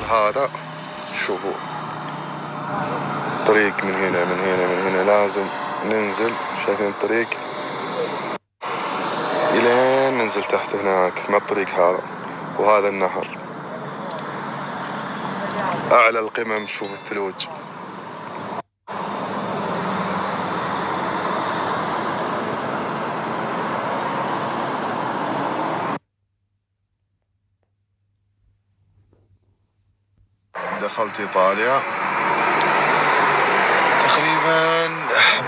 الجبل هذا شوفوا طريق من هنا من هنا من هنا، لازم ننزل، شايفين الطريق إلين ننزل تحت هناك مع الطريق هذا، وهذا النهر. أعلى القمم شوف الثلوج. دخلت إيطاليا تقريبا،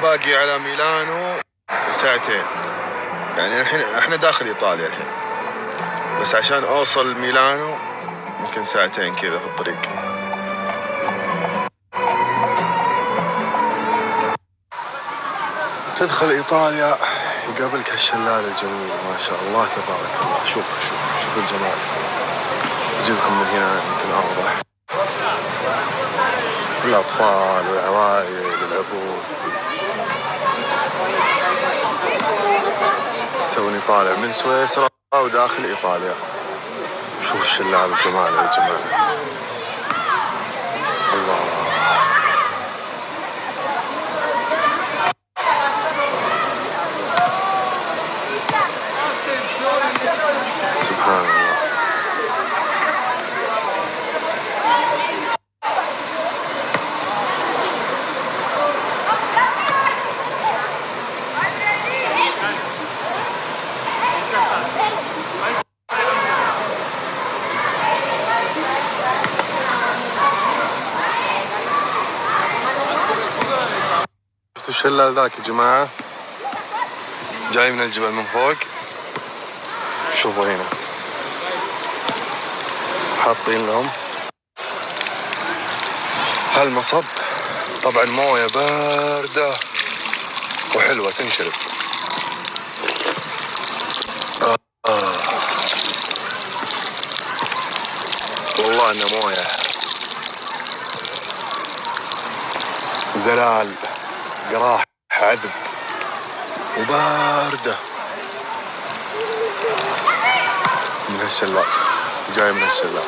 باقي على ميلانو ساعتين، يعني الحين احنا داخل إيطاليا الحين، بس عشان أوصل ميلانو يمكن ساعتين كذا في الطريق. تدخل إيطاليا يقابلك هالشلال الجميل ما شاء الله تبارك الله. شوف الجمال. أجيبكم من هنا يمكن أوضح. الأطفال والعوائل والعبور. توني طالع من سويسرا وداخل إيطاليا. شوف الشلال والجمال يا جماعة. الله. سبحان الله. شفتوا الشلال ذاك يا جماعة؟ جاي من الجبل من فوق. شوفوا هنا حاطين لهم هالمصب، طبعا موية باردة وحلوة تنشرب. والله انه موية زلال قراح عذب وباردة من هالشلال، جاي من هالشلال.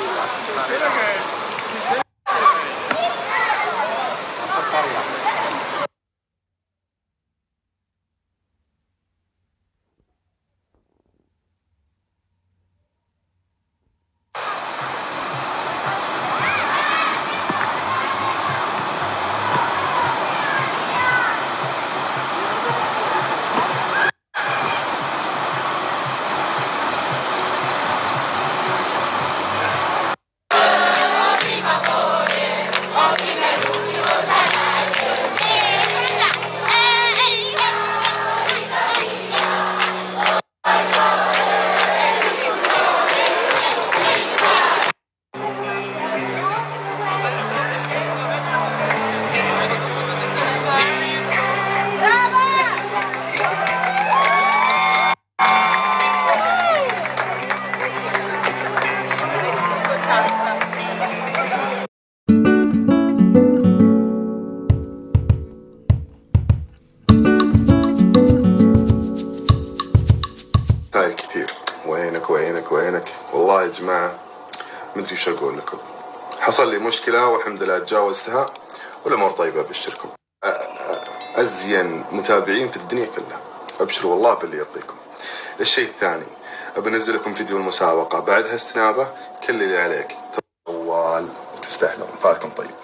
كثير وينك والله يا جماعة مدري وش أقول لكم. حصل لي مشكلة والحمد لله تجاوزتها والأمور طيبة. أبشركم أزين متابعين في الدنيا كلها، أبشروا والله باللي يرضيكم. الشيء الثاني أبنزل لكم فيديو المسابقة بعد هالسنابة، كل اللي عليك طوال وتستاهلون. فاتكم طيب.